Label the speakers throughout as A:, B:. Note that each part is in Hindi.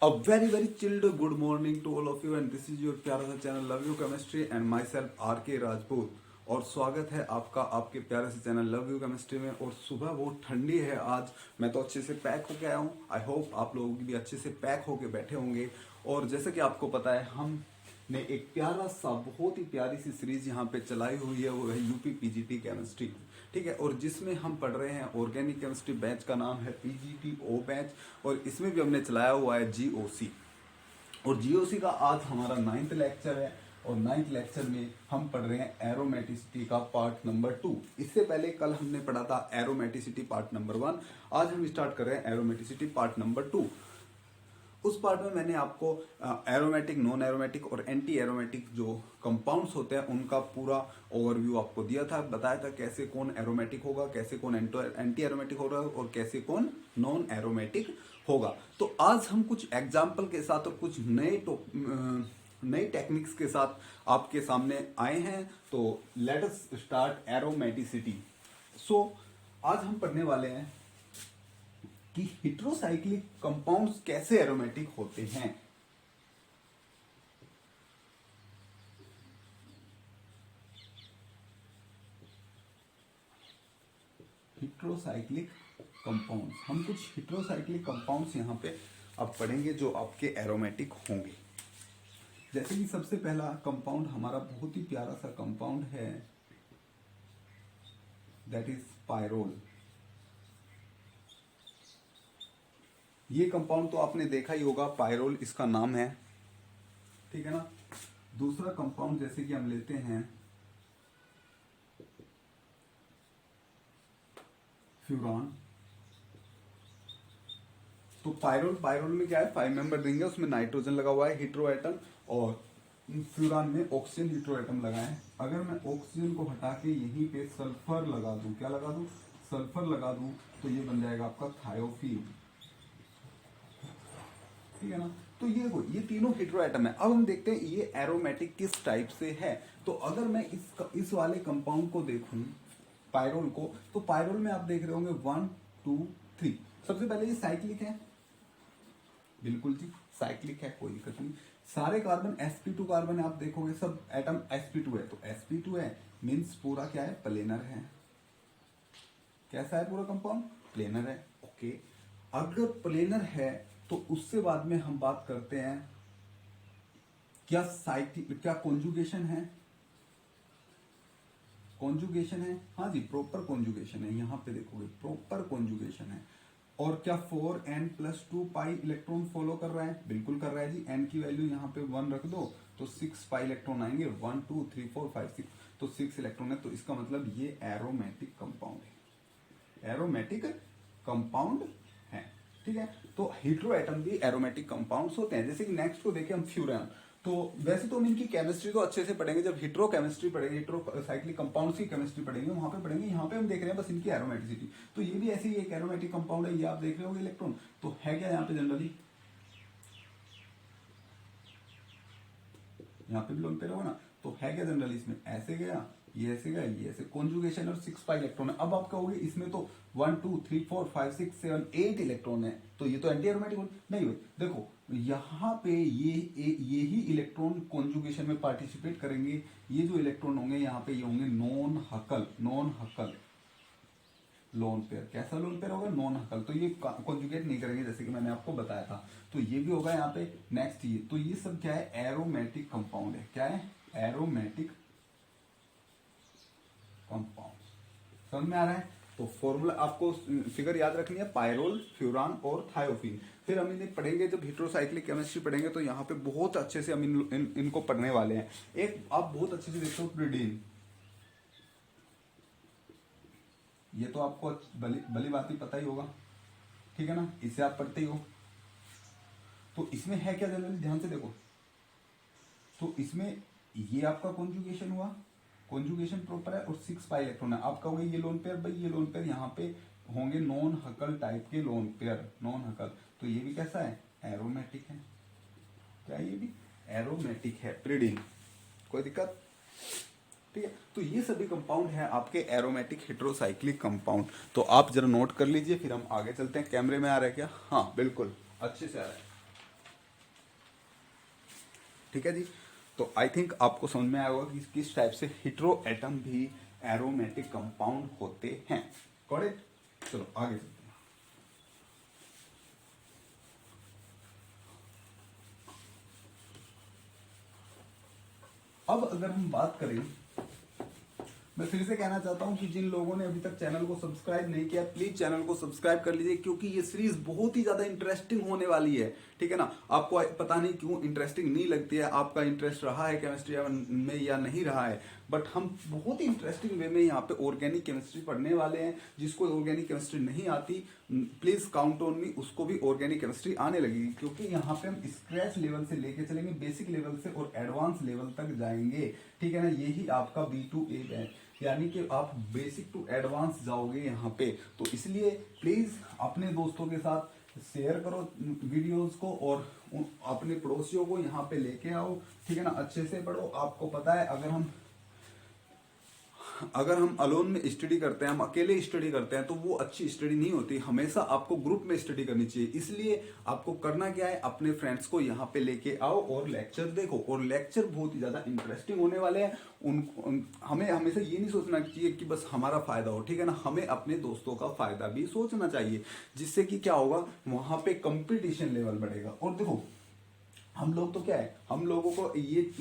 A: A very chilled good morning to all of you and this is your प्यारा सा channel love you chemistry and myself R K Rajput. और स्वागत है आपका आपके प्यारे से चैनल लव यू केमिस्ट्री में। और सुबह बहुत ठंडी है आज, मैं तो अच्छे से पैक होके आया हूँ। आई होप आप लोग भी अच्छे से पैक होके बैठे होंगे। और जैसे कि आपको पता है हमने एक प्यारा सा बहुत ही प्यारी सी सीरीज यहाँ पे चलाई हुई है, वो है यूपी पीजीटी केमिस्ट्री, ठीक है। और जिसमें हम पढ़ रहे हैं ऑर्गेनिक केमिस्ट्री, बैच का नाम है पीजीटी-ओ बैच। और इसमें भी हमने चलाया हुआ है जीओसी। और जीओसी का आज हमारा 9th लेक्चर है और 9th लेक्चर में हम पढ़ रहे हैं एरोमेटिसिटी का पार्ट नंबर 2। इससे पहले कल हमने पढ़ा था एरोमेटिसिटी पार्ट नंबर 1। आज हम स्टार्ट कर रहे हैं एरोमेटिसिटी पार्ट नंबर 2। उस पार्ट में मैंने आपको एरोमेटिक, नॉन एरोमेटिक और एंटी एरोमेटिक जो कंपाउंड्स होते हैं उनका पूरा ओवरव्यू आपको दिया था, बताया था कैसे कौन एरोमेटिक होगा, कैसे कौन एंटी एरोमेटिक होगा और कैसे कौन नॉन एरोमेटिक होगा। तो आज हम कुछ एग्जाम्पल के साथ और कुछ नए टेक्निक्स के साथ आपके सामने आए हैं। तो लेट अस स्टार्ट एरोमेटिसिटी। सो आज हम पढ़ने वाले हैं कि हेटेरोसाइक्लिक कंपाउंड्स कैसे एरोमेटिक होते हैं। हेटेरोसाइक्लिक कंपाउंड्स, हम कुछ हेटेरोसाइक्लिक कंपाउंड्स यहाँ पे अब पढ़ेंगे जो आपके एरोमेटिक होंगे। जैसे कि सबसे पहला कंपाउंड हमारा बहुत ही प्यारा सा कंपाउंड है, दैट इज पायरोल। ये कंपाउंड तो आपने देखा ही होगा, पायरोल इसका नाम है, ठीक है ना। दूसरा कंपाउंड जैसे कि हम लेते हैं फ्यूरान। तो पायरोल में क्या है, 5 मेंबर देंगे, उसमें नाइट्रोजन लगा हुआ है हेटेरो एटम और फ्यूरान में ऑक्सीजन हेटेरो एटम लगा है। अगर मैं ऑक्सीजन को हटा के यहीं पे सल्फर लगा दूं, क्या लगा दूं, सल्फर लगा दूं, तो ये बन जाएगा आपका थायोफीन, ठीक है ना। तो ये तीनों हेटेरो एटम है। अब हम देखते हैं ये एरोमेटिक किस टाइप से है। तो अगर मैं इस वाले कंपाउंड को देखूं, पायरोल को, तो पायरोल में आप देख रहे होंगे 1 2 3। सबसे पहले ये साइक्लिक है, बिल्कुल जी साइक्लिक है, कोई दिक्कत नहीं। सारे कार्बन sp2 कार्बन है, आप देखोगे सब एटम sp2 है। तो sp2 है मींस पूरा क्या है, प्लेनर है। कैसा है पूरा कंपाउंड, प्लेनर है, ओके। अगर प्लेनर है तो उससे बाद में हम बात करते हैं क्या कॉन्जुगेशन है, कॉन्जुगेशन है, हाँ जी प्रॉपर कॉन्जुगेशन है। यहां पे देखोगे प्रॉपर कॉन्जुगेशन है। और क्या 4n+2 पाई इलेक्ट्रॉन फॉलो कर रहा है, बिल्कुल कर रहा है जी। n की वैल्यू यहाँ पे 1 रख दो तो 6 पाई इलेक्ट्रॉन आएंगे, 1 2 3 4 5 6, तो 6 इलेक्ट्रॉन है। तो इसका मतलब ये एरोमेटिक कंपाउंड है, एरोमेटिक कंपाउंड है, ठीक है। तो हेटेरो एटम भी एरोमेटिक कंपाउंड्स होते हैं। जैसे कि नेक्स्ट को देखें हम फ्यूरान। तो वैसे तो हम इनकी केमिस्ट्री तो अच्छे से पढ़ेंगे, जब हेटेरो केमिस्ट्री पढ़ेंगे, हेटेरो साइक्लिक कंपाउंड्स की केमिस्ट्री पढ़ेंगे, वहां पे पढ़ेंगे। यहाँ पे हम देख रहे हैं बस इनकी एरोमेटिसिटी। तो ये भी ऐसे ही एक एरोमेटिक कंपाउंड है, ये आप देख रहे होगे इलेक्ट्रॉन। तो है क्या यहाँ पे जनरली, यहाँ पे भी लोन पे रहो ना, तो है क्या जनरली इसमें, ऐसे गया, ये ऐसे गया, ये ऐसे, कॉन्जुगेशन और 6 पाई इलेक्ट्रॉन है। अब आप कहोगे इसमें तो 1 2 3 4 5 6 7 8 इलेक्ट्रॉन है, तो ये तो एंटी एरोमेटिक नहीं हुए। देखो यहाँ पे ये ही इलेक्ट्रॉन कॉन्जुगेशन में पार्टिसिपेट करेंगे। ये जो इलेक्ट्रॉन होंगे यहाँ पे ये होंगे नॉन हकल लोन पेयर। कैसा लोन पेयर होगा, नॉन हकल। तो ये कॉन्जुगेट नहीं करेंगे जैसे कि मैंने आपको बताया था। तो ये भी होगा यहाँ पे। नेक्स्ट ये, तो ये सब क्या है, एरोमेटिक कंपाउंड है। क्या है, एरोमेटिक कंपाउंड। समझ में आ रहा है। तो फॉर्मूला आपको फिगर याद रखनी है, पायरोल, फ्यूरान और थायोफीन। फिर हम इन्हें पढ़ेंगे जब हेटेरोसाइक्लिक केमिस्ट्री पढ़ेंगे, तो यहाँ पे बहुत अच्छे से हम इनको पढ़ने वाले हैं। एक आप बहुत अच्छे से देखते हो प्रिडीन, ये तो आपको भली बात ही पता ही होगा, ठीक है ना, इसे आप पढ़ते ही हो। तो इसमें है क्या जनरली, ध्यान से देखो। तो इसमें ये आपका कॉन्जुगेशन हुआ, कॉन्जुगेशन प्रॉपर है और 6 पाई इलेक्ट्रॉन है। आप कहोगे ये लोन पेयर, भाई ये लोन पेयर यहाँ पे होंगे नॉन हकल टाइप के लोन पेयर, नॉन हकल। तो ये भी कैसा है, एरोमेटिक है। क्या ये भी एरोमेटिक है, प्रिडीन, कोई दिक्कत, ठीक है। तो ये सभी कंपाउंड है आपके एरोमेटिक हेटेरोसाइक्लिक कंपाउंड। तो आप जरा नोट कर लीजिए, फिर हम आगे चलते हैं। कैमरे में आ रहा है क्या, हाँ बिल्कुल अच्छे से आ रहा है। ठीक है जी। तो आई थिंक आपको समझ में आया होगा कि किस टाइप से हेटेरो एटम भी एरोमेटिक कंपाउंड होते हैं। Got it. चलो आगे चलते हैं। अब अगर हम बात करें, मैं फिर से कहना चाहता हूं कि जिन लोगों ने अभी तक चैनल को सब्सक्राइब नहीं किया, प्लीज चैनल को सब्सक्राइब कर लीजिए, क्योंकि ये सीरीज बहुत ही ज्यादा इंटरेस्टिंग होने वाली है। ठीक है ना। आपको पता नहीं क्यों इंटरेस्टिंग नहीं लगती है, आपका इंटरेस्ट रहा है केमिस्ट्री में या नहीं रहा है, बट हम बहुत ही इंटरेस्टिंग वे में यहाँ पे ऑर्गेनिक केमिस्ट्री पढ़ने वाले हैं। जिसको ऑर्गेनिक केमिस्ट्री नहीं आती, प्लीज काउंट ऑन मी, उसको भी ऑर्गेनिक केमिस्ट्री आने लगेगी, क्योंकि यहाँ पे हम स्क्रैच लेवल से लेके चलेंगे, बेसिक लेवल से और एडवांस लेवल तक जाएंगे। ठीक है ना। यही आपका B2A है, यानी कि आप बेसिक टू एडवांस जाओगे यहाँ पे। तो इसलिए प्लीज अपने दोस्तों के साथ शेयर करो वीडियोस को, और अपने पड़ोसियों को यहाँ पे लेके आओ। ठीक है ना। अच्छे से पढ़ो। आपको पता है, अगर हम अलोन में स्टडी करते हैं, हम अकेले स्टडी करते हैं, तो वो अच्छी स्टडी नहीं होती। हमेशा आपको ग्रुप में स्टडी करनी चाहिए। इसलिए आपको करना क्या है, अपने फ्रेंड्स को यहाँ पे लेके आओ और लेक्चर देखो, और लेक्चर बहुत ही ज्यादा इंटरेस्टिंग होने वाले हैं। हमें हमेशा ये नहीं सोचना चाहिए कि बस हमारा फायदा हो। ठीक है ना। हमें अपने दोस्तों का फायदा भी सोचना चाहिए, जिससे कि क्या होगा, वहां पे कंपटीशन लेवल बढ़ेगा। और देखो, हम लोग तो क्या है, हम लोगों को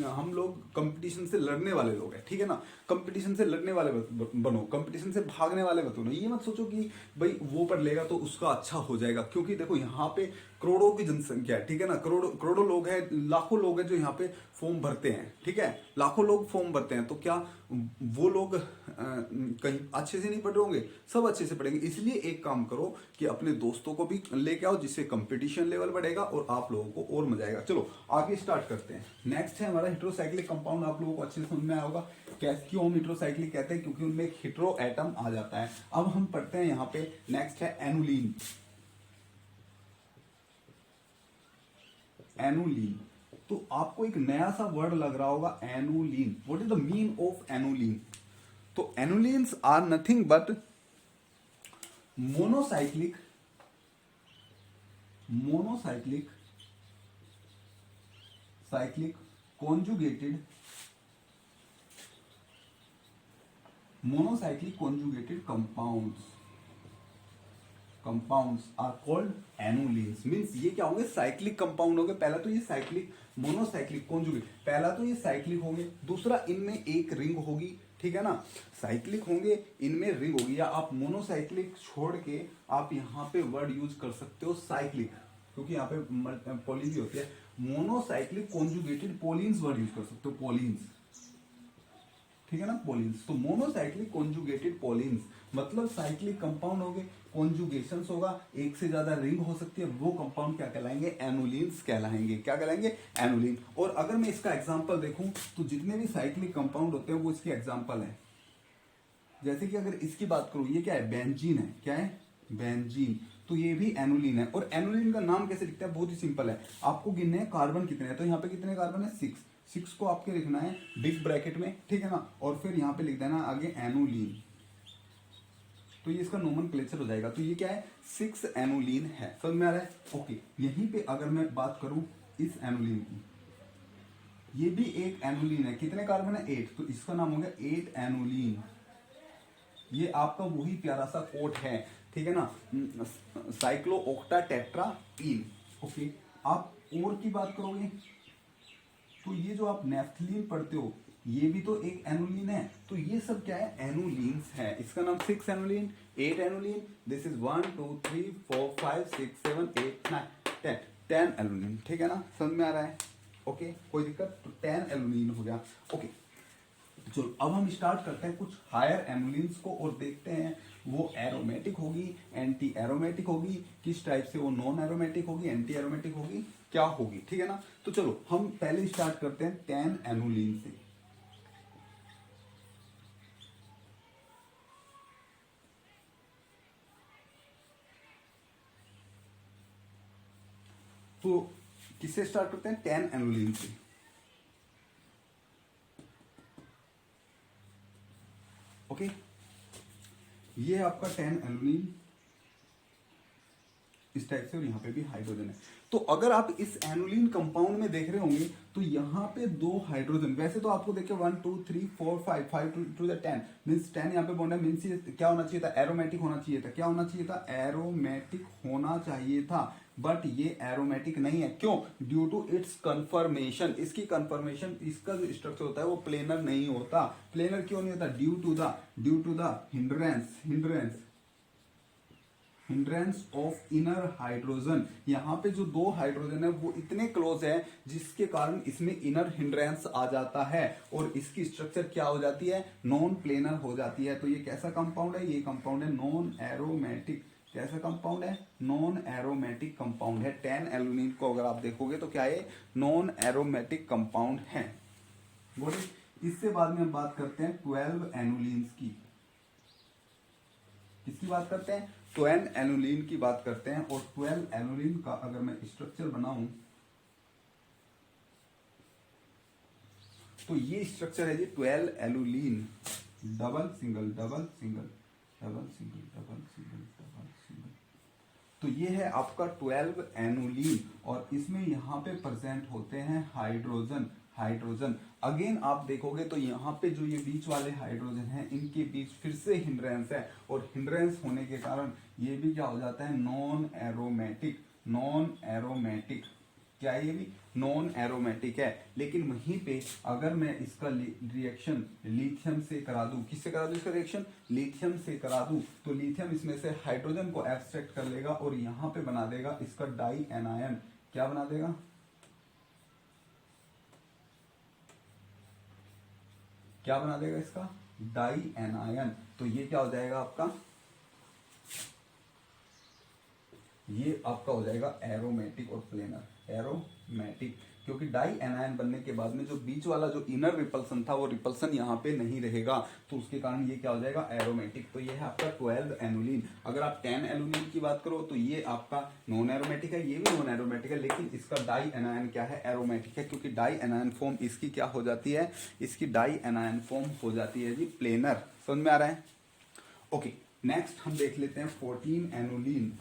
A: हम लोग कंपटीशन से लड़ने वाले लोग हैं। ठीक है ना। कंपटीशन से लड़ने वाले बनो, कंपटीशन से भागने वाले मत बनो। ये मत सोचो कि भाई वो पढ़ लेगा तो उसका अच्छा हो जाएगा, क्योंकि देखो यहाँ पे करोड़ों की जनसंख्या है। ठीक है ना। करोड़ों करोड़ों लोग हैं, लाखों लोग हैं जो यहाँ पे फॉर्म भरते हैं। ठीक है। लाखों लोग फॉर्म भरते हैं, तो क्या वो लोग कहीं अच्छे से नहीं पढ़ रहे होंगे? सब अच्छे से पढ़ेंगे। इसलिए एक काम करो कि अपने दोस्तों को भी लेके आओ, जिससे कंपटीशन लेवल बढ़ेगा और आप लोगों को और मजा आएगा। चलो आगे स्टार्ट करते हैं। नेक्स्ट है हमारा हेटेरोसाइक्लिक कंपाउंड। आप लोगों को अच्छे से समझ में आया होगा क्यों हम हेटेरोसाइक्लिक कहते हैं, क्योंकि उनमें एक हेटेरो एटम आ जाता है। अब हम पढ़ते हैं यहाँ पे, नेक्स्ट है एनुलीन। एनुलीन, तो आपको एक नया सा वर्ड लग रहा होगा, annulene. What is the mean of annulene? तो annulenes are nothing but monocyclic cyclic conjugated compounds are called annulenes. Means ये क्या होंगे, साइक्लिक कंपाउंड होंगे। पहला तो ये साइक्लिक, मोनोसाइक्लिक कॉन्जुगेट, पहला तो ये साइक्लिक होंगे, दूसरा इनमें एक रिंग होगी। ठीक है ना। साइक्लिक होंगे, इनमें रिंग होगी, या आप मोनोसाइक्लिक छोड़ के आप यहाँ पे वर्ड यूज कर सकते हो साइक्लिक, क्योंकि यहाँ पे पोलिन भी होती है। मोनोसाइक्लिक कॉन्जुगेटेड पोलिन्स वर्ड यूज कर सकते हो, पोलिन्स। ठीक है ना। पोलिन्स, तो मोनोसाइक्लिक कॉन्जुगेटेड पोलिन्स मतलब साइक्लिक कंपाउंड हो गए, कॉन्जुगेशंस होगा, एक से ज्यादा रिंग हो सकती है, वो कंपाउंड क्या कहलाएंगे, एनुलीन्स कहलाएंगे। क्या कहलाएंगे, एनुलीन। और अगर मैं इसका एग्जांपल देखूं, तो जितने भी साइक्लिक कंपाउंड होते हैं वो इसके एग्जांपल है। जैसे कि अगर इसकी बात करूं, ये क्या है, बेंजीन है। क्या है, बेंजीन। तो ये भी एनुलीन है। और एनुलीन का नाम कैसे लिखते हैं, बहुत ही सिंपल है। आपको गिनने हैं कार्बन कितने हैं, तो यहाँ पे कितने कार्बन है, 6। 6 को आपके लिखना है बिग ब्रैकेट में। ठीक है ना। और फिर यहाँ पे लिख देना आगे एनुलीन, तो ये इसका नोमेनक्लेचर हो जाएगा। तो ये क्या है, 6 एनुलीन है। समझ में आ रहा है? ओके। यहीं पे अगर मैं बात करूं इस एनुलीन की, ये भी एक एनुलीन है। कितने कार्बन है, 8, तो इसका नाम हो गया 8 एनुलीन। ये आपका वही प्यारा सा कोट है। ठीक है ना, साइक्लो ऑक्टा टेट्राईन। ओके। आप और की बात करोगे, तो ये जो आप नेफ्थलीन पढ़ते हो, ये भी तो एक एनुलीन है। तो ये सब क्या है, एनुलीन्स है। इसका नाम 6 एनुलीन, 8 एनुलीन। This is 1 2 3 4 5 6 7 8 9 10 एनुलीन। ठीक है ना। समझ में आ रहा है? ओके। कोई दिक्कत? तो 10 एनुलीन हो गया। ओके। चलो अब हम स्टार्ट करते हैं कुछ हायर एनुलिन्स को, और देखते हैं वो एरोमेटिक होगी, एंटी एरोमेटिक होगी, किस टाइप से वो नॉन एरोमेटिक होगी, एंटी एरोमेटिक होगी, क्या होगी। ठीक है ना। तो चलो हम पहले स्टार्ट करते हैं 10 एनुलिन से। तो किससे स्टार्ट करते हैं, 10 एनुलिन से। ओके। ये आपका 10 एनुलिन, इस टाइप से, और यहाँ पे भी हाइड्रोजन है। तो अगर आप इस एनुलिन कंपाउंड में देख रहे होंगे तो यहाँ पे 2 हाइड्रोजन, वैसे तो आपको देखिए 1 2 3 4 5 5 टू द 10 मीन्स 10 यहाँ पे बॉन्ड है, मीन्स ये क्या होना चाहिए था, एरोमेटिक होना चाहिए था। क्या होना चाहिए था, एरोमेटिक होना चाहिए था, बट ये एरोमेटिक नहीं है। क्यों, ड्यू टू इट्स कन्फर्मेशन, इसकी कन्फर्मेशन, इसका जो स्ट्रक्चर होता है वो प्लेनर नहीं होता। प्लेनर क्यों नहीं होता, due to the hindrance of inner hydrogen. यहाँ पे जो 2 हाइड्रोजन है वो इतने क्लोज है जिसके कारण इसमें इनर हिंड्रेंस आ जाता है और इसकी स्ट्रक्चर क्या हो जाती है, नॉन प्लेनर हो जाती है। तो ये कैसा कंपाउंड है, ये कंपाउंड है नॉन एरोमेटिक। कैसा कंपाउंड है, नॉन एरोमेटिक कंपाउंड है। 10 एलुमिन को अगर आप देखोगे तो क्या है, नॉन एरोमेटिक कंपाउंड है। इससे बाद में हम बात करते हैं 12 एनुलिन्स की। किसकी बात करते हैं, 12 एनुलिन की बात करते हैं। और 12 एनुलिन का अगर मैं स्ट्रक्चर बनाऊं तो ये स्ट्रक्चर है जी 12 annulene, double single double single double single double single double single. तो ये है आपका 12 एनुलिन और इसमें यहाँ पे प्रेजेंट होते हैं हाइड्रोजन। अगेन आप देखोगे तो यहाँ पे जो ये बीच वाले हाइड्रोजन हैं इनके बीच फिर से हिंड्रेंस है और हिंड्रेंस होने के कारण ये भी क्या हो जाता है, नॉन एरोमेटिक। क्या ये भी नॉन एरोमेटिक है। लेकिन वहीं पे अगर मैं इसका रिएक्शन लिथियम से करा दूं, किससे करा दूं इसका रिएक्शन, लिथियम से करा दूं, तो लिथियम इसमें से हाइड्रोजन को एब्स्ट्रैक्ट कर लेगा और यहां पे बना देगा इसका डाई एनायन। क्या बना देगा, क्या बना देगा इसका, डाई एनायन। तो ये क्या हो जाएगा आपका, ये आपका हो जाएगा एरोमेटिक और प्लेनर। एरोमेटिक क्योंकि डाई एनायन बनने के बाद में जो बीच वाला जो इनर रिपल्सन था वो रिपल्सन यहाँ पे नहीं रहेगा, तो उसके कारण ये क्या हो जाएगा, एरोमेटिक। तो ये है आपका 12 एनुलिन। अगर आप 10 एनुलिन की बात करो तो ये आपका नॉन एरोमेटिक है, ये भी नॉन एरोमेटिक है, लेकिन इसका डाई एनायन क्या है, एरोमेटिक है, क्योंकि डाई एनायन फॉर्म इसकी क्या हो जाती है, इसकी डाई एनायन फॉर्म हो जाती है जी प्लेनर। समझ में आ रहा है। ओके, नेक्स्ट हम देख लेते हैं 14 एनुलिन।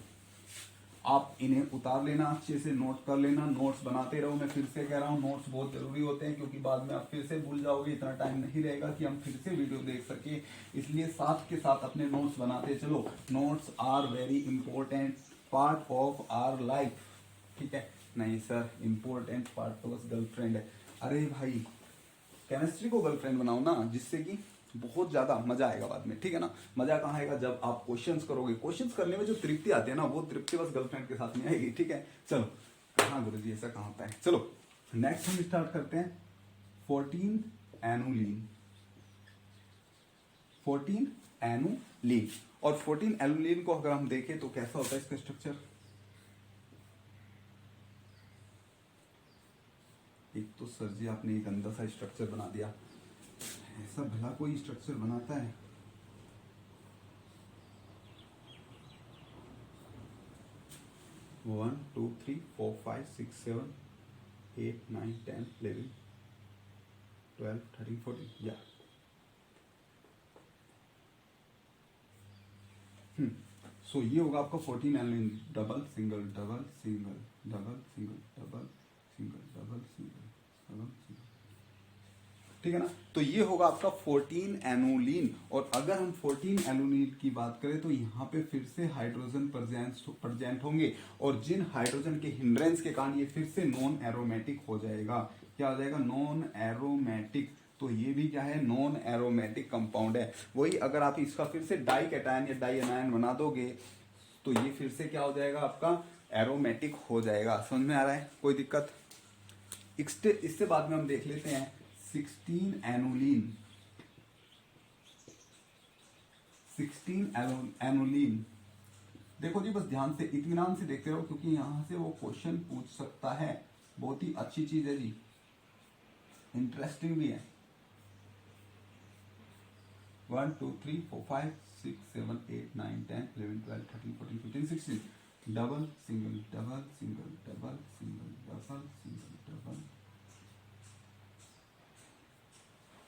A: आप इन्हें उतार लेना, अच्छे से नोट कर लेना, नोट्स बनाते रहो। मैं फिर से कह रहा हूँ नोट्स बहुत जरूरी होते हैं क्योंकि बाद में आप फिर से भूल जाओगे, इतना टाइम नहीं रहेगा कि हम फिर से वीडियो देख सके, इसलिए साथ के साथ अपने नोट्स बनाते चलो। Notes are very important part of our life. ठीक है, नहीं सर इंपॉर्टेंट पार्ट तो बस गर्लफ्रेंड है। अरे भाई केमिस्ट्री को गर्लफ्रेंड बनाओ ना, जिससे कि बहुत ज्यादा मजा आएगा बाद में। ठीक है ना, मजा कहाँ आएगा, जब आप क्वेश्चंस करोगे। क्वेश्चंस करने में जो तृप्ति आती है ना, वो तृप्ति बस गर्लफ्रेंड के साथ में आएगी। ठीक है, चलो कहाँ गुरुजी ऐसा कहाँ होता है। चलो नेक्स्ट हम स्टार्ट करते हैं 14 एनुलिन। 14 एनुलिन और 14 एनुलिन को अगर हम देखें तो कैसा होता है इसका स्ट्रक्चर। एक तो सर जी आपने एक गंदा सा स्ट्रक्चर बना दिया, ऐसा भला कोई स्ट्रक्चर बनाता है। One two three four five six seven 8 9 10 11 12 13 14 या सो ये होगा आपका 14 annulene, double single double single double single double single double single double single. ठीक है ना, तो ये होगा आपका 14 एनुलिन। और अगर हम 14 एनुलिन की बात करें तो यहाँ पे फिर से हाइड्रोजन प्रेजेंट होंगे और जिन हाइड्रोजन के हिंड्रेंस के कारण ये फिर से नॉन एरोमेटिक हो जाएगा। क्या हो जाएगा, नॉन एरोमेटिक। तो ये भी क्या है, नॉन एरोमेटिक कंपाउंड है। वही अगर आप इसका फिर से डाई कैटायन या डाई एनायन बना दोगे तो ये फिर से क्या हो जाएगा, आपका एरोमेटिक हो जाएगा। समझ में आ रहा है, कोई दिक्कत। इससे बाद में हम देख लेते हैं 16 एनुलिन। 16 एनुलिन देखो जी, बस ध्यान से इत्मीनान से देखते रहो क्योंकि यहां से वो क्वेश्चन पूछ सकता है। बहुत ही अच्छी चीज है जी, इंटरेस्टिंग भी है। 1 2 3 4 5 6 7 8 9 10 11 12 13 14 15 16 double single double single double single double single double.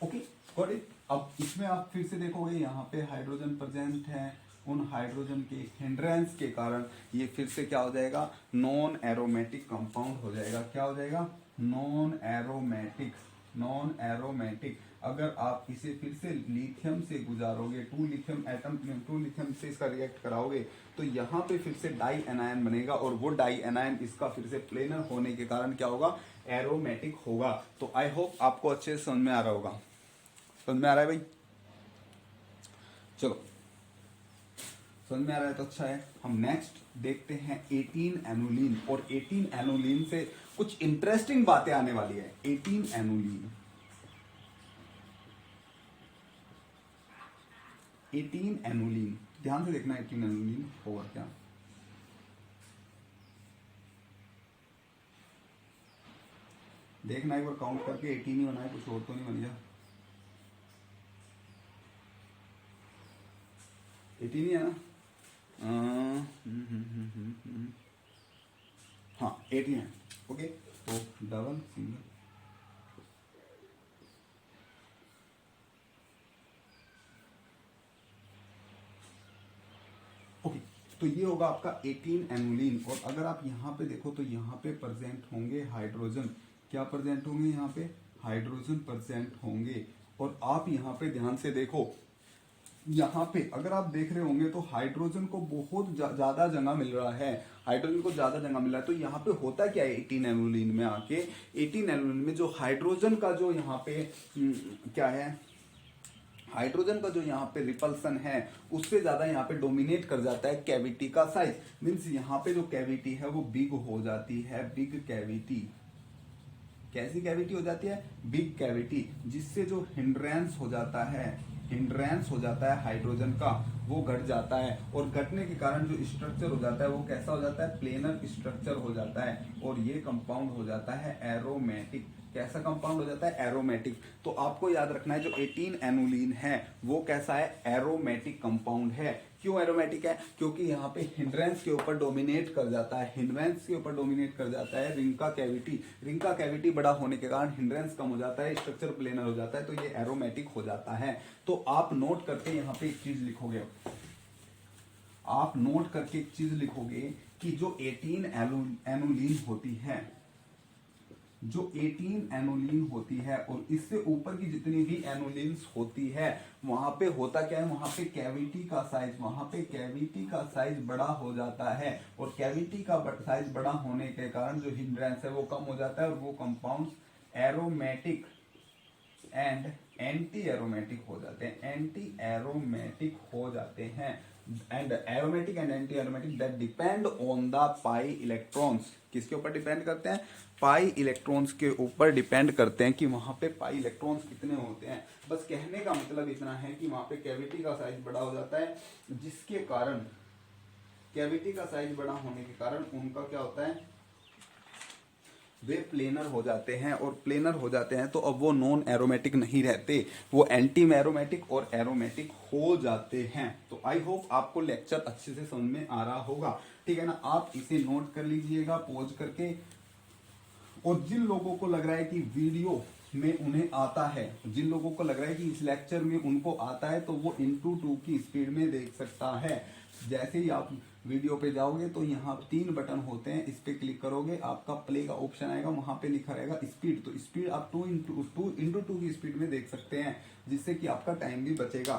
A: Okay got it. अब इसमें आप फिर से देखोगे यहाँ पे हाइड्रोजन प्रेजेंट है, उन हाइड्रोजन के हिंड्रेंस के कारण ये फिर से क्या हो जाएगा, नॉन एरोमेटिक कंपाउंड हो जाएगा। क्या हो जाएगा, नॉन एरोमेटिक। नॉन एरोमेटिक अगर आप इसे फिर से लिथियम से गुजारोगे, 2 लिथियम एटम, 2 लिथियम से इसका रिएक्ट कराओगे तो यहाँ पे फिर से डाई एनायन बनेगा और वो डाई एनायन इसका फिर से प्लेनर होने के कारण क्या होगा, एरोमेटिक होगा। तो आई होप आपको अच्छे से समझ में आ रहा होगा। समझ में आ रहा है भाई? चलो समझ में आ रहा है तो अच्छा है। हम नेक्स्ट देखते हैं 18 एनुलिन, और 18 एनुलिन से कुछ इंटरेस्टिंग बातें आने वाली है। 18 एनुलिन, 18 एनुलिन, ध्यान से देखना 18 एनुलिन होगा क्या। देखना एक बार काउंट करके 18 ही बनाए, कुछ और तो नहीं बन गया। 18 ही है ना? हाँ 18 है। ओके, तो डबल सिंगल, ओके, तो ये होगा आपका 18 एनुलिन। और अगर आप यहाँ पे देखो तो यहाँ पे प्रेजेंट होंगे हाइड्रोजन। क्या प्रेजेंट होंगे यहाँ पे, हाइड्रोजन प्रेजेंट होंगे। और आप यहाँ पे ध्यान से देखो, यहाँ पे अगर आप देख रहे होंगे तो हाइड्रोजन को बहुत ज्यादा जगह मिल रहा है, हाइड्रोजन को ज्यादा जगह मिल रहा है। तो यहाँ पे होता क्या है 18 एनुलिन में आके, 18 एनुलिन में जो हाइड्रोजन का जो यहाँ पे क्या है, हाइड्रोजन का जो यहाँ पे रिपल्सन है उससे ज्यादा यहाँ पे डोमिनेट कर जाता है कैविटी का साइज। मीन्स यहाँ पे जो कैविटी है वो बिग हो जाती है, बिग कैविटी। कैसी कैविटी हो जाती है, बिग कैविटी, जिससे जो हिंड्रेंस हो जाता है, हिंड्रेंस हो जाता है हाइड्रोजन का, वो घट जाता है। और घटने के कारण जो स्ट्रक्चर हो जाता है वो कैसा हो जाता है, प्लेनर स्ट्रक्चर हो जाता है। और ये कंपाउंड हो जाता है एरोमेटिक। कैसा कंपाउंड हो जाता है, एरोमेटिक। तो आपको याद रखना है जो 18 एनुलिन है वो कैसा है, एरोमेटिक कंपाउंड है। क्यों एरोमेटिक है, क्योंकि यहाँ पे हिंड्रेंस के ऊपर डोमिनेट कर जाता है, हिंड्रेंस के ऊपर डोमिनेट कर जाता है रिंग का कैविटी। रिंग का कैविटी बड़ा होने के कारण हिंड्रेंस कम हो जाता है, स्ट्रक्चर प्लेनर हो जाता है, तो ये एरोमेटिक हो जाता है। तो आप नोट करके यहाँ पे एक चीज लिखोगे, आप नोट करके एक चीज लिखोगे कि जो 18 एनुलिन होती है, जो 18 एनुलिन होती है और इससे ऊपर की जितनी भी एनुलिन्स होती है वहां पे होता क्या है, वहां पे कैविटी का साइज, वहां पे कैविटी का साइज बड़ा हो जाता है। और कैविटी का साइज बड़ा होने के कारण जो हिंड्रेंस है वो कम हो जाता है और वो compounds aromatic and anti aromatic हो जाते हैं, एंटी एरोमेटिक हो जाते हैं। And aromatic and anti aromatic that depend on the pi electrons. किसके ऊपर डिपेंड करते हैं, पाई इलेक्ट्रॉन्स के ऊपर डिपेंड करते हैं कि वहां पे पाई इलेक्ट्रॉन्स कितने होते हैं। बस कहने का मतलब इतना है कि वहां पे कैविटी का साइज बड़ा हो जाता है, जिसके कारण कैविटी का साइज बड़ा होने के कारण उनका क्या होता है, वे प्लेनर हो जाते हैं। और प्लेनर हो जाते हैं तो अब वो नॉन एरोमेटिक नहीं रहते, वो एंटी एरोमेटिक और एरोमेटिक हो जाते हैं। तो आई होप आपको लेक्चर अच्छे से समझ में आ रहा होगा, ठीक है ना। आप इसे नोट कर लीजिएगा पॉज करके। और जिन लोगों को लग रहा है कि वीडियो में उन्हें आता है, जिन लोगों को लग रहा है कि इस लेक्चर में उनको आता है, तो वो इनटू 2 की स्पीड में देख सकता है। जैसे ही आप वीडियो पे जाओगे तो यहाँ 3 बटन होते हैं, इस पे क्लिक करोगे आपका प्ले का ऑप्शन आएगा, वहां पे लिखा रहेगा स्पीड। तो स्पीड आप 2 इंटू 2 की स्पीड में देख सकते हैं, जिससे कि आपका टाइम भी बचेगा,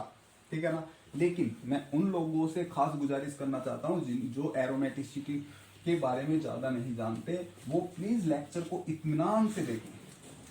A: ठीक है ना। लेकिन मैं उन लोगों से खास गुजारिश करना चाहता हूँ जो एरोमेटिसिटी के बारे में ज्यादा नहीं जानते, वो प्लीज लेक्चर को इत्मीनान से देखें,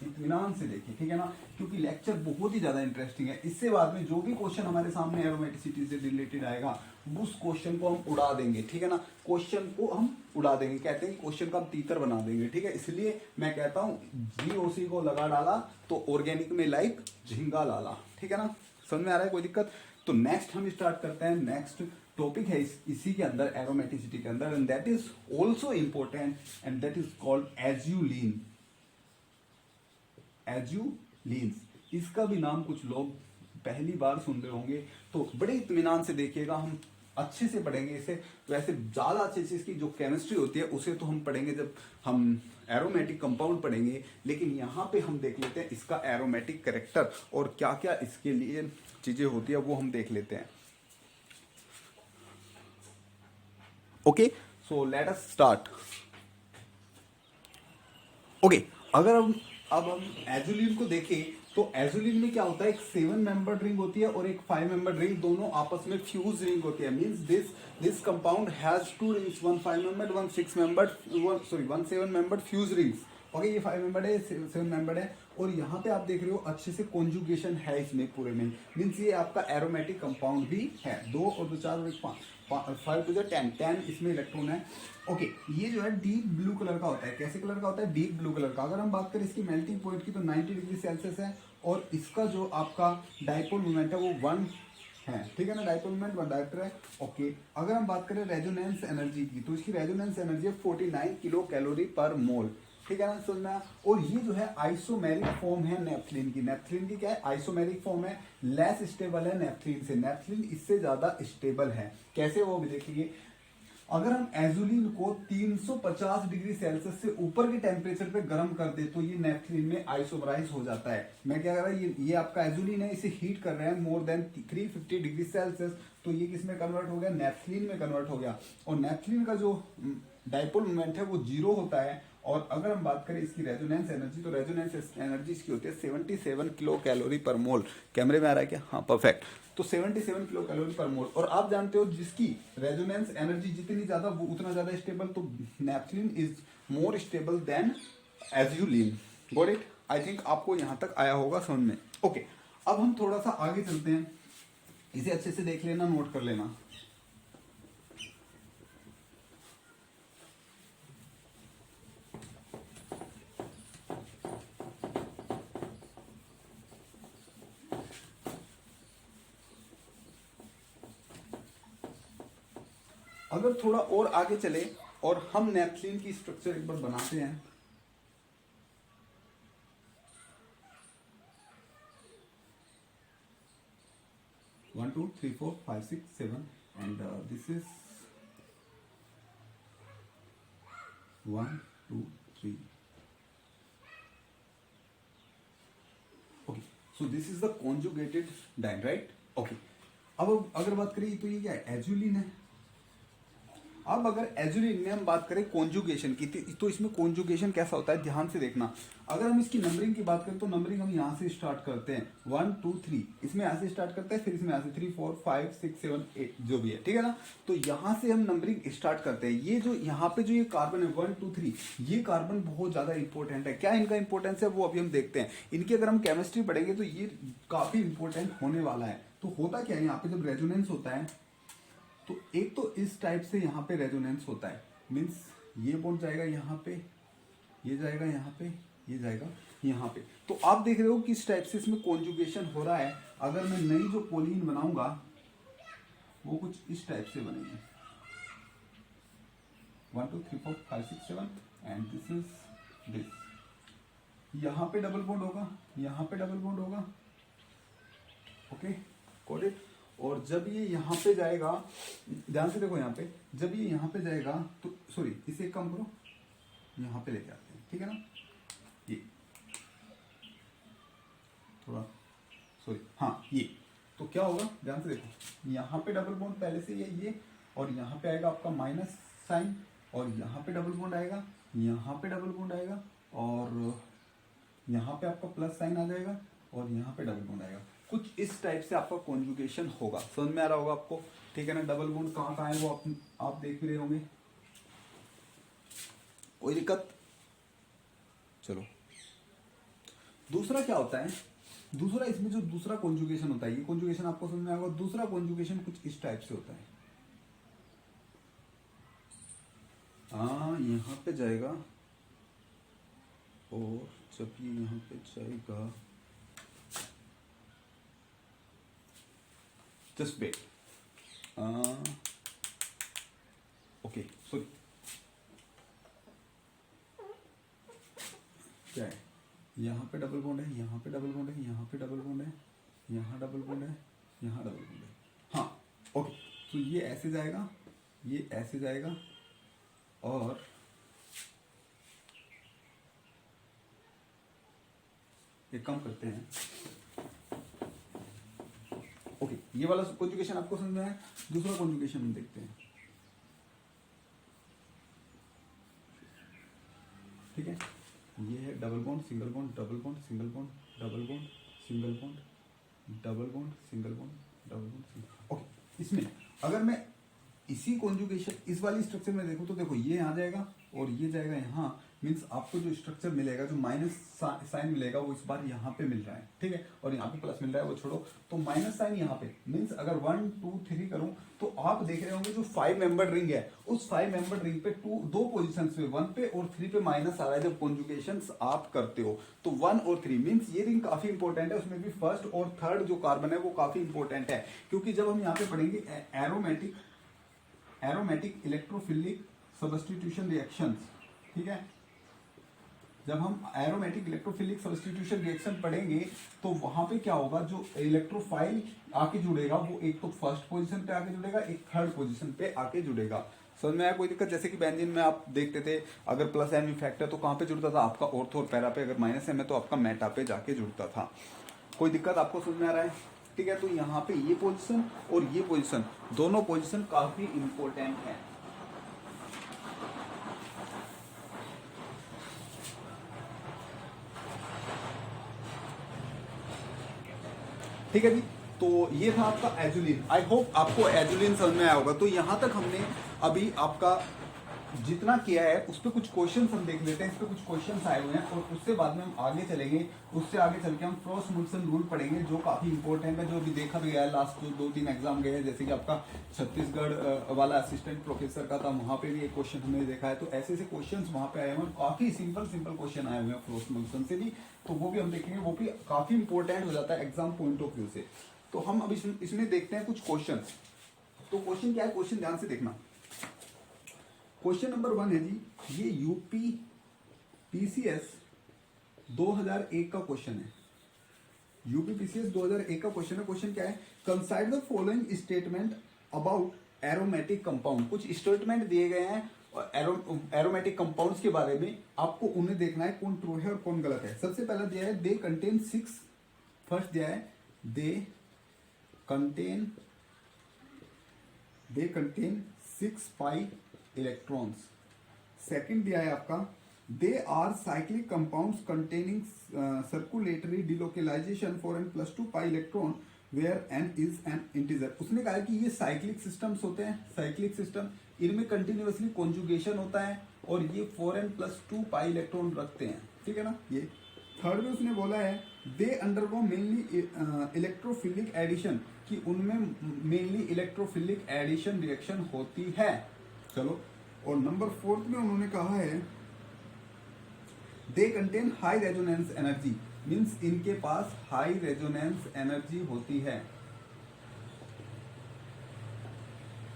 A: इत्मीनान से देखिए, ठीक है ना। क्योंकि लेक्चर बहुत ही ज्यादा इंटरेस्टिंग है। इससे बाद में जो भी क्वेश्चन हमारे सामने एरोमेटिसिटी से रिलेटेड आएगा उस क्वेश्चन को हम उड़ा देंगे, ठीक है ना। क्वेश्चन को हम उड़ा देंगे, कहते हैं क्वेश्चन का हम तीतर बना देंगे, ठीक है। इसलिए मैं कहता हूँ GOC को लगा डाला तो ऑर्गेनिक में लाइक झिंगा लाला, ठीक है ना। समझ में आ रहा है, कोई दिक्कत। तो नेक्स्ट हम स्टार्ट करते हैं, नेक्स्ट टॉपिक है इसी के अंदर एरोमेटिसिटी के अंदर, and that is also important and that is called azulene. Azulenes, इसका भी नाम कुछ लोग पहली बार सुन रहे होंगे, तो बड़े इत्मीनान से देखिएगा, हम अच्छे से पढ़ेंगे इसे। वैसे ज्यादा अच्छे से इसकी जो केमिस्ट्री होती है उसे तो हम पढ़ेंगे जब हम एरोमेटिक कंपाउंड पढ़ेंगे, लेकिन यहाँ पे हम देख लेते हैं इसका एरोमेटिक कैरेक्टर और क्या क्या इसके लिए चीजें होती है वो हम देख लेते हैं। Okay, so let us start. Okay, अगर अब हम एजुलिन को देखें तो एजुलिन में क्या होता है, एक 7 मेंबर रिंग होती है और एक 5 मेंबर रिंग, दोनों आपस में फ्यूज रिंग होती है। Means this compound has to rings, one 5 member, one 6 member, one 7 member fuse rings. Okay, ये 5 मेंबर है, 7 मेंबर है, और यहाँ पे आप देख रहे हो अच्छे से कॉन्जुगेशन है इसमें पूरे में। मीन्स ये आपका एरोमेटिक कंपाउंड भी है। 2 और 2 4 और 1 5, 5 टू 10 इसमें इलेक्ट्रॉन है। ओके, ये जो है डीप ब्लू कलर का होता है। कैसे कलर का होता है? डीप ब्लू कलर का। अगर हम बात करें इसकी मेल्टिंग पॉइंट की तो 90 डिग्री सेल्सियस है, और इसका जो आपका डाइपोल मोमेंट है वो 1 है, ठीक है ना, डाइपोल मोमेंट 1 डायरेक्टर है। ओके, अगर हम बात करें रेजोनेंस एनर्जी की तो इसकी रेजोनेंस एनर्जी है 49 किलो कैलोरी पर मोल, ठीक है ना, समझ में। और ये जो है आइसोमेरिक फॉर्म है नेफ्थलीन की। नेफ्थलीन की क्या है? आइसोमेरिक फॉर्म है, लेस स्टेबल है नेफ्थलीन से। नेफ्थलीन इससे ज्यादा स्टेबल है। कैसे, वो भी देखिए। अगर हम एजुलिन को 350 डिग्री सेल्सियस से ऊपर के टेम्परेचर पे गर्म कर दे तो ये नेफ्थलीन में आइसोमराइज हो जाता है। मैं क्या कर रहा है, ये आपका एजुलिन है, इसे हीट कर रहे हैं मोर देन 350 डिग्री सेल्सियस, तो ये किस में कन्वर्ट हो गया? नेफ्थलीन में कन्वर्ट हो गया। और नेफ्थलीन का जो डाइपोल मोमेंट है वो 0 होता है। और अगर हम बात करें इसकी रेजोनेंस एनर्जी, तो रेजोनेंस एनर्जी इसकी होती है 77 किलो कैलोरी पर मोल। कैमरे में आ रहा है क्या? हाँ, परफेक्ट। तो 77 किलो कैलोरी पर मोल। और आप जानते हो जिसकी रेजोनेंस एनर्जी जितनी ज्यादा वो उतना ज्यादा स्टेबल, तो naphthalene is more stable then azulene. Got it? I think आपको यहां तक आया होगा समझ में। ओके, अब हम थोड़ा सा आगे चलते हैं, इसे अच्छे से देख लेना, नोट कर लेना। अगर थोड़ा और आगे चले और हम नेफ्थलीन की स्ट्रक्चर एक बार बनाते हैं, one two three four five six seven, and this is 1 2 3। Okay, so this is the conjugated diene, right? Okay, अब अगर बात करें तो ये क्या है? एजुलिन है। अब अगर एजुलिन में हम बात करें कॉन्जुगेशन की, तो इसमें कॉन्जुगेशन कैसा होता है, ध्यान से देखना। अगर हम इसकी नंबरिंग की बात करें तो नंबरिंग हम यहाँ से स्टार्ट करते हैं, 1 2 3, इसमें यहाँ से स्टार्ट करते हैं, फिर इसमें यहाँ से 3 4 5 6 7 8 जो भी है, ठीक है ना। तो यहाँ से हम नंबरिंग स्टार्ट करते हैं। ये जो यहाँ पे जो ये कार्बन है 1 2 3, ये कार्बन बहुत ज्यादा इंपॉर्टेंट है। क्या इनका इंपॉर्टेंस है वो अभी हम देखते हैं। इनकी अगर हम केमिस्ट्री पढ़ेंगे तो ये काफी इंपॉर्टेंट होने वाला है। तो होता क्या है, यहाँ पे जब रेजोनेंस होता है तो एक तो इस टाइप से यहाँ पे रेजोनेंस होता है। मीन्स ये बॉन्ड जाएगा यहाँ पे, ये जाएगा यहाँ पे, ये जाएगा यहाँ पे। तो आप देख रहे हो किस टाइप से इसमें कॉन्जुगेशन हो रहा है। अगर मैं नई जो कोलिन बनाऊंगा वो कुछ इस टाइप से बनेगी, 1 2 3 4 5 6 7, एंड दिस इज दिस। यहाँ पे डबल बॉन्ड होगा, यहाँ पे डबल बॉन्ड होगा। Okay, got it. और जब ये यहाँ पे जाएगा, ध्यान से देखो, यहाँ पे जब ये यहाँ पे जाएगा तो सॉरी, इसे कम करो, यहाँ पे लेके आते हैं, ठीक है ना। ये थोड़ा सॉरी, हाँ, ये तो क्या होगा, ध्यान से देखो, यहाँ पे डबल बॉन्ड पहले से ये, और यहाँ पे आएगा आपका माइनस साइन, और यहाँ पे डबल बॉन्ड आएगा, यहाँ पे डबल बॉन्ड आएगा, और यहाँ पे आपका प्लस साइन आ जाएगा, और यहाँ पे डबल बॉन्ड आएगा। कुछ इस टाइप से आपका कॉन्जुगेशन होगा। समझ में आ रहा होगा आपको, ठीक है ना। डबल बॉन्ड कहाँ कहाँ है वो आप देख भी रहे होंगे, कोई दिक्कत? चलो, दूसरा क्या होता है, दूसरा इसमें जो दूसरा कॉन्जुगेशन होता है, ये कॉन्जुगेशन आपको समझ में आएगा। दूसरा कॉन्जुगेशन कुछ इस टाइप से होता है। यहाँ पे जाएगा, और जब ये यहाँ पे जाएगा, जस्ट वेट, ओके, सॉरी, क्या है, यहाँ पे डबल बॉन्ड है, यहाँ पे डबल बॉन्ड है, यहाँ पे डबल बॉन्ड है, यहाँ डबल बॉन्ड है, यहाँ डबल बॉन्ड है। हाँ, ओके, तो ये ऐसे जाएगा, ये ऐसे जाएगा, और एक काम करते हैं। ओके, ये वाला कॉन्जुगेशन आपको समझ में आया। दूसरा कॉन्जुगेशन हम देखते हैं। ठीक है, ये है double bond single bond double bond single bond double bond single bond double bond single bond double bond single. Okay, इसमें अगर मैं इसी कॉन्जुगेशन इस वाली स्ट्रक्चर में देखो तो देखो ये यहाँ जाएगा और ये जाएगा यहाँ, मीन्स आपको जो स्ट्रक्चर मिलेगा, जो माइनस साइन मिलेगा वो इस बार यहाँ पे मिल रहा है, ठीक है, और यहाँ पे प्लस मिल रहा है, वो छोड़ो, तो माइनस साइन यहाँ पे, मीन्स अगर 1 2 3 करूं तो आप देख रहे होंगे जो 5 मेंबर रिंग है उस 5 मेंबर रिंग पे दो पोजिशन पे 1 पे और 3 पे माइनस आ रहा है जब कॉन्जुगेशन आप करते हो। तो 1 और 3 मीन्स ये रिंग काफी इंपॉर्टेंट है, उसमें भी फर्स्ट और थर्ड जो कार्बन है वो काफी इंपॉर्टेंट है, क्योंकि जब हम यहाँ पे पढ़ेंगे एरोमेटिक इलेक्ट्रोफिलिक सब्स्टिट्यूशन रिएक्शंस, ठीक है, जब हम एरोमेटिक इलेक्ट्रोफिलिक सब्स्टिट्यूशन रिएक्शन पढ़ेंगे तो वहां पे क्या होगा, जो इलेक्ट्रोफाइल आके जुड़ेगा वो एक तो फर्स्ट पोजीशन पे आके जुड़ेगा, एक थर्ड पोजीशन पे आके जुड़ेगा। समझ में आया कोई दिक्कत? जैसे कि बेंजीन में आप देखते थे अगर प्लस एम इफेक्ट है तो कहां पे जुड़ता था, आपका ऑर्थो और पैरा पे, अगर माइनस एम है तो आपका मेटा पे जाके जुड़ता था। कोई दिक्कत आपको समझ में आ रहा है? ठीक है, तो यहाँ पे ये पोजिशन और ये पोजिशन, दोनों पोजिशन काफी इंपॉर्टेंट है। ठीक है जी, तो ये था आपका एजुलिन। आई होप आपको एजुलिन समझ में आया होगा। तो यहां तक हमने अभी आपका जितना किया है उस पर कुछ क्वेश्चन हम देख लेते हैं। इस पे कुछ क्वेश्चन आए हुए हैं और उससे बाद में हम आगे चलेंगे। उससे आगे चल के हम फ्रॉस्ट-मोल्सन रूल पढ़ेंगे जो काफी इंपॉर्टेंट है, जो अभी देखा भी गया है लास्ट 2-3 एग्जाम गए हैं, जैसे कि आपका छत्तीसगढ़ वाला असिस्टेंट प्रोफेसर का था, वहां पे भी एक क्वेश्चन हमने देखा है। तो ऐसे ऐसे क्वेश्चन वहां पे आए हुए हैं, काफी सिंपल क्वेश्चन आए हुए हैं फ्रॉस्ट-मोल्सन से भी, तो वो भी हम देखेंगे। वो भी काफी इंपॉर्टेंट हो जाता है एग्जाम पॉइंट ऑफ व्यू से। तो हम अब इसमें देखते हैं कुछ क्वेश्चन। तो क्वेश्चन क्या है, क्वेश्चन ध्यान से देखना। क्वेश्चन नंबर 1 है जी, ये यूपी पीसीएस 2001 का क्वेश्चन है। यूपी पीसीएस 2001 का क्वेश्चन है। क्वेश्चन क्या है, कंसाइड the following statement about aromatic compound. कुछ स्टेटमेंट दिए गए हैं एरोमेटिक कंपाउंड्स के बारे में, आपको उन्हें देखना है कौन ट्रू है और कौन गलत है। सबसे पहला दिया है दे कंटेन 6, फर्स्ट दिया है they contain 6 pi electrons. Second दिया है आपका they are cyclic compounds containing circulatory delocalization for n + 2 pi electron where n is an integer. उसने कहा है कि ये साइक्लिक सिस्टम्स होते हैं, साइक्लिक सिस्टम, इनमें कंटिन्यूअसली कॉन्जुगेशन होता है और ये 4n + 2 पाई इलेक्ट्रॉन रखते हैं, ठीक है ना। ये थर्ड में उसने बोला है they undergo mainly electrophilic addition, कि उनमें मेनली इलेक्ट्रोफिलिक एडिशन रिएक्शन होती है। चलो, और नंबर 4 में उन्होंने कहा है they contain high resonance energy, means इनके पास हाई रेजोनेंस एनर्जी होती है।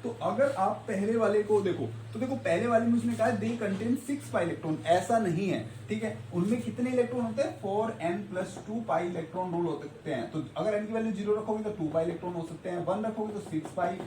A: तो अगर आप पहले वाले को देखो तो देखो पहले वाले में उसने कहा दे कंटेन 6 पाई इलेक्ट्रॉन, ऐसा नहीं है, ठीक है। उनमें कितने इलेक्ट्रॉन होते हैं, 4n + 2 पाई इलेक्ट्रॉन रोल हो सकते हैं। तो अगर n की वैल्यू 0 रखोगे तो 2 पाई इलेक्ट्रॉन हो सकते हैं, 1 रखोगे तो 6 पाई,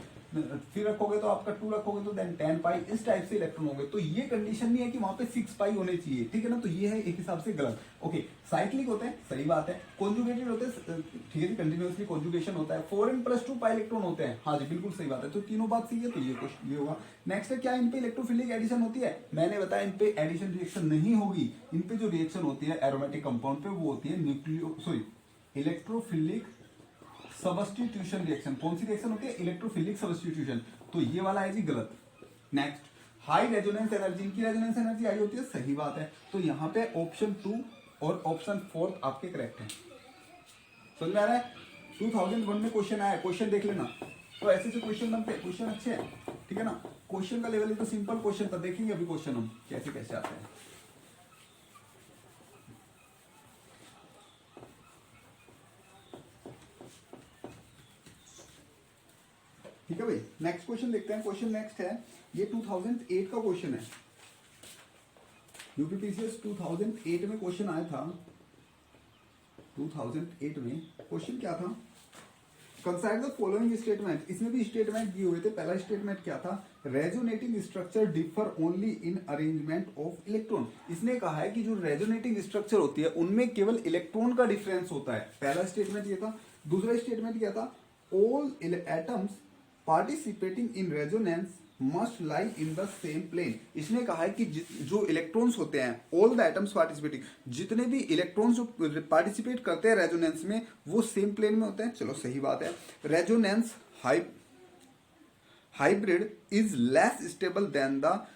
A: फिर रखोगे तो आपका 2 रखोगे तो देन 10 पाई, इस टाइप से इलेक्ट्रॉन होंगे। तो ये कंडीशन नहीं है कि वहां पे 6 पाई होने चाहिए, ठीक है ना। तो ये है एक हिसाब से गलत। ओके, साइक्लिक होते हैं, सही बात है। कॉन्जुगेटेड होते हैं, ठीक है, कंटिन्यूअसली कॉन्जुगेशन होता है। 4n + 2 पाई इलेक्ट्रॉन होते हैं, हाँ जी बिल्कुल सही बात है। तो तीनों बात सही है, तो ये क्वेश्चन ये होगा। नेक्स्ट है क्या इन पे इलेक्ट्रोफिलिक एडिशन होती है। मैंने बताया इन पे एडिशन रिएक्शन नहीं होगी। इन पे जो रिएक्शन होती है एरोमेटिक कंपाउंड पे वो होती है इलेक्ट्रोफिलिक सब्स्टिट्यूशन रिएक्शन। कौन सी रिएक्शन होती है, इलेक्ट्रोफिलिक सब्स्टिट्यूशन। तो ये वाला है जी गलत। नेक्स्ट, हाई रेजोनेंस एनर्जी, इनकी रेजोनेंस एनर्जी हाई होती है, सही बात है। तो यहाँ पे ऑप्शन 2 और ऑप्शन 4 आपके करेक्ट हैं। समझ में आ रहा है? 2001 में क्वेश्चन आया, क्वेश्चन देख लेना। तो ऐसे से क्वेश्चन बनते हैं, क्वेश्चन अच्छे हैं, ठीक है ना। क्वेश्चन का लेवल तो सिंपल क्वेश्चन था, देखेंगे अभी क्वेश्चन हम कैसे कैसे आते हैं। ठीक है भाई, नेक्स्ट क्वेश्चन देखते हैं। क्वेश्चन नेक्स्ट है, ये 2008 का क्वेश्चन है। यूपीपीसीएस 2008 में क्वेश्चन आया था। 2008 में क्वेश्चन क्या था, कंसाइड द फॉलोइंग स्टेटमेंट। इसमें भी स्टेटमेंट दिए हुए थे। पहला स्टेटमेंट क्या था, resonating structure differ only in arrangement of electron. इसने कहा है कि जो रेजोनेटिंग स्ट्रक्चर होती है उनमें केवल इलेक्ट्रॉन का डिफरेंस होता है। पहला स्टेटमेंट ये था। दूसरा स्टेटमेंट क्या था, all atoms participating in resonance must lie in the same plane. इसने कहा है कि जो इलेक्ट्रॉन्स होते हैं, ऑल द एटम्स पार्टिसिपेटिंग, जितने भी इलेक्ट्रॉन्स जो पार्टिसिपेट करते हैं रेजोनेंस में, वो सेम प्लेन में होते हैं। चलो सही बात है। Resonance hybrid is less stable then the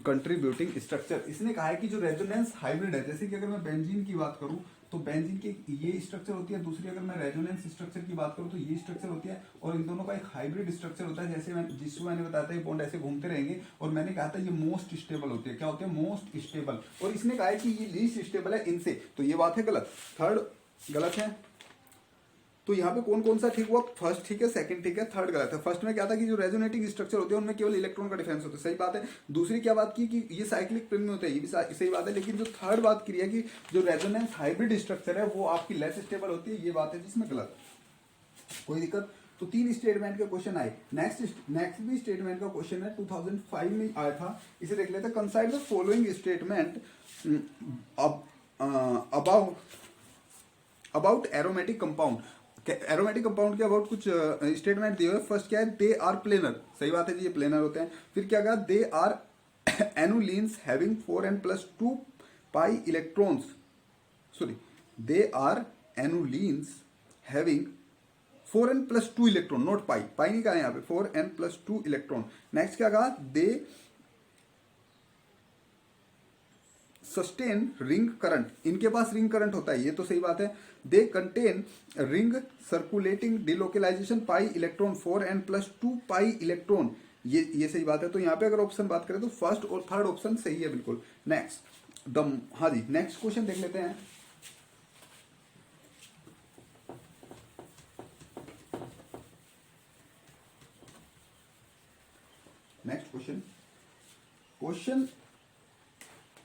A: contributing structure. इसने कहा है कि जो रेजोनेंस हाइब्रिड है, जैसे कि अगर मैं बेंजीन की बात करूं तो बेंजीन की ये स्ट्रक्चर होती है, दूसरी अगर मैं रेजोनेंस स्ट्रक्चर की बात करूं तो ये स्ट्रक्चर होती है, और इन दोनों का एक हाइब्रिड स्ट्रक्चर होता है। जैसे जिसको मैंने बताया था ये बॉन्ड ऐसे घूमते रहेंगे, और मैंने कहा था ये मोस्ट स्टेबल होती है। क्या होती है? Most stable. और इसने कहा है कि ये लीस्ट स्टेबल है इनसे, तो ये बात है गलत। थर्ड गलत है। तो यहाँ पे कौन कौन सा ठीक हुआ? फर्स्ट ठीक है, सेकंड ठीक है, थर्ड गलत है। फर्स्ट में क्या था कि जो रेजोनेटिंग स्ट्रक्चर होते हैं उनमें केवल इलेक्ट्रॉन का डिफरेंस होता है, सही बात है। दूसरी क्या बात की कि ये साइक्लिक प्लेन में होता है, ये भी सही बात है। लेकिन जो थर्ड बात की है कि जो रेजोनेंस हाइब्रिड स्ट्रक्चर है वो आपकी लेस स्टेबल होती है, ये बात है जिसमें गलत। कोई दिक्कत? तो 3 स्टेटमेंट के क्वेश्चन आए। नेक्स्ट भी स्टेटमेंट का क्वेश्चन है, 2005 में आया था। इसे देख लेते हैं। कंसाइड the following statement about aromatic compound. Aromatic compound के अबाउट कुछ स्टेटमेंट दिए हुए। फर्स्ट क्या है? दे आर प्लेनर, सही बात है जी, ये प्लेनर होते हैं। फिर क्या कहा? They are annulenes having 4n+2 pi electrons. Sorry, they are annulenes having 4n+2 electron, not pi, pi नहीं कहा यहाँ पे, 4n+2 इलेक्ट्रॉन। नेक्स्ट क्या कहा? दे सस्टेन रिंग करंट, इनके पास रिंग करंट होता है, ये तो सही बात है। They contain ring circulating delocalisation pi electron 4n+2 pi electron, ये सही बात है। तो यहाँ पे अगर ऑप्शन बात करें तो फर्स्ट और थर्ड ऑप्शन सही है बिल्कुल। नेक्स्ट हाँ जी, नेक्स्ट क्वेश्चन देख लेते हैं। नेक्स्ट क्वेश्चन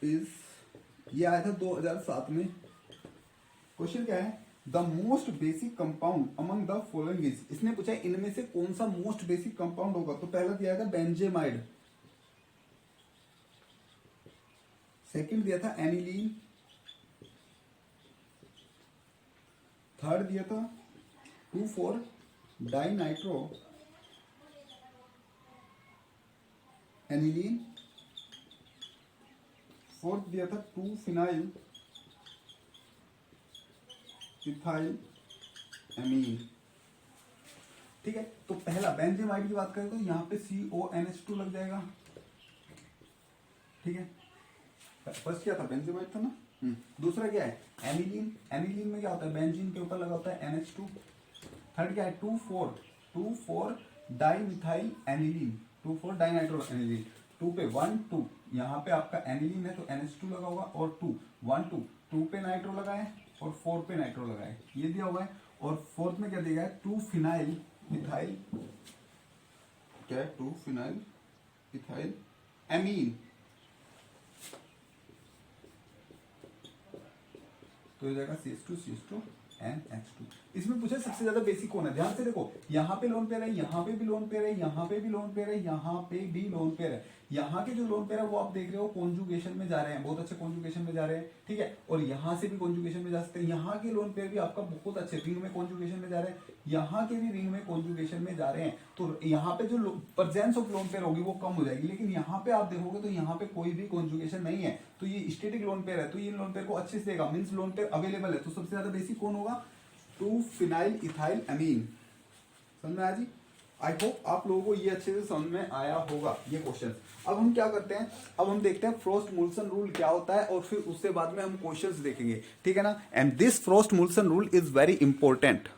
A: इज, ये आया था 2007 में। क्वेश्चन क्या है? The most basic compound among the following is. इसने पूछा है इनमें से कौन सा मोस्ट बेसिक कंपाउंड होगा। तो पहला दिया था बेंजेमाइड, सेकंड दिया था एनिलीन, थर्ड दिया था 2,4 डाइनाइट्रो एनिलीन, फोर्थ दिया था 2-फिनाइल इथाइल एमीन। ठीक है, तो पहला बेंजेमाइड की बात करें तो यहाँ पे CONH2 लग जाएगा। ठीक है, फर्स्ट क्या था? बेंजेमाइड था ना। दूसरा क्या है? एनिलीन। एनिलीन में क्या होता है? बेंजीन के ऊपर लगा होता है NH2। थर्ड क्या है? 2,4 डाइमिथाइल एनिलीन, 2,4 डाइनाइट्रो एनिलीन। 2 पे 1 2, यहाँ पे आपका एनिलीन है तो NH2 लगा होगा, और 2 1 2 2 पे नाइट्रो लगा है और 4 पे नाइट्रो लगा है, ये दिया हुआ है। और फोर्थ में क्या दिया है? 2-फिनाइल इथाइल, क्या है? 2-फिनाइल इथाइल एमीन। तो हो जाएगा CH2 NH2। इसमें पूछा सबसे ज्यादा बेसिक कौन है? ध्यान से देखो, यहाँ पे लोन पेयर है, यहाँ पे भी लोन पेयर है, यहाँ पे भी लोन पेयर है, यहाँ पे भी लोन पेयर है। यहाँ के जो लोन पेयर है वो आप देख रहे हो कॉन्जुगेशन में जा रहे हैं, बहुत अच्छे कॉन्जुगेशन में जा रहे हैं। ठीक है, और यहाँ से भी कॉन्जुगेशन में जा सकते हैं। यहाँ के लोन पेयर भी आपका बहुत अच्छे रिंग में कॉन्जुगेशन में जा रहे हैं, यहाँ के भी रिंग में कॉन्जुगेशन में जा रहे हैं। तो यहाँ पे जो प्रेजेंस ऑफ लोन पेयर होगी वो कम हो जाएगी। लेकिन यहाँ पे आप देखोगे तो यहाँ पे कोई भी कॉन्जुगेशन नहीं है, तो ये स्टेटिक लोन पेयर है, तो ये लोन पेयर को अच्छे से देगा, मीन्स लोन पेयर अवेलेबल है। तो सबसे ज्यादा बेसिक कौन होगा? 2-फिनाइल इथाइल एमीन। समझ में आया जी? आई होप आप लोगों को ये अच्छे से समझ में आया होगा ये क्वेश्चन। अब हम क्या करते हैं? अब हम देखते हैं फ्रॉस्ट मुल्सन रूल क्या होता है, और फिर उससे बाद में हम क्वेश्चंस देखेंगे। ठीक है ना? And this Frost Musulin rule is very important.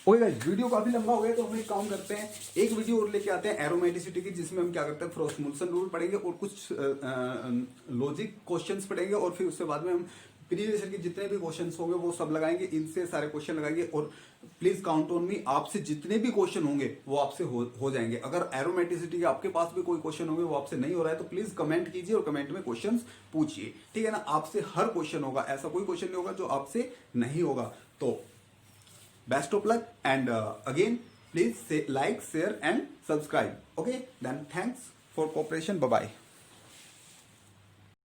A: Okay guys, video काफी लंबा हो गया तो हम एक काम करते हैं, एक वीडियो और लेके आते हैं एरोमेटिसिटी की, जिसमें हम क्या करते हैं? फ्रॉस्ट मुल्सन रूल पढ़ेंगे और कुछ लॉजिक क्वेश्चंस पढ़ेंगे, और फिर उससे बाद में हम प्रीवियस ईयर के जितने भी क्वेश्चंस होंगे वो सब लगाएंगे, इनसे सारे क्वेश्चन लगाएंगे। और प्लीज काउंट ऑन मी, आपसे जितने भी क्वेश्चन होंगे वो आपसे हो जाएंगे। अगर एरोमेटिसिटी के आपके पास भी कोई क्वेश्चन होंगे वो आपसे नहीं हो रहा है तो प्लीज कमेंट कीजिए और कमेंट में क्वेश्चंस पूछिए। ठीक है ना? आपसे हर क्वेश्चन होगा, ऐसा कोई क्वेश्चन नहीं होगा जो आपसे नहीं होगा। तो best of luck, and again please say like, share and subscribe. Okay, then thanks for cooperation. Bye bye.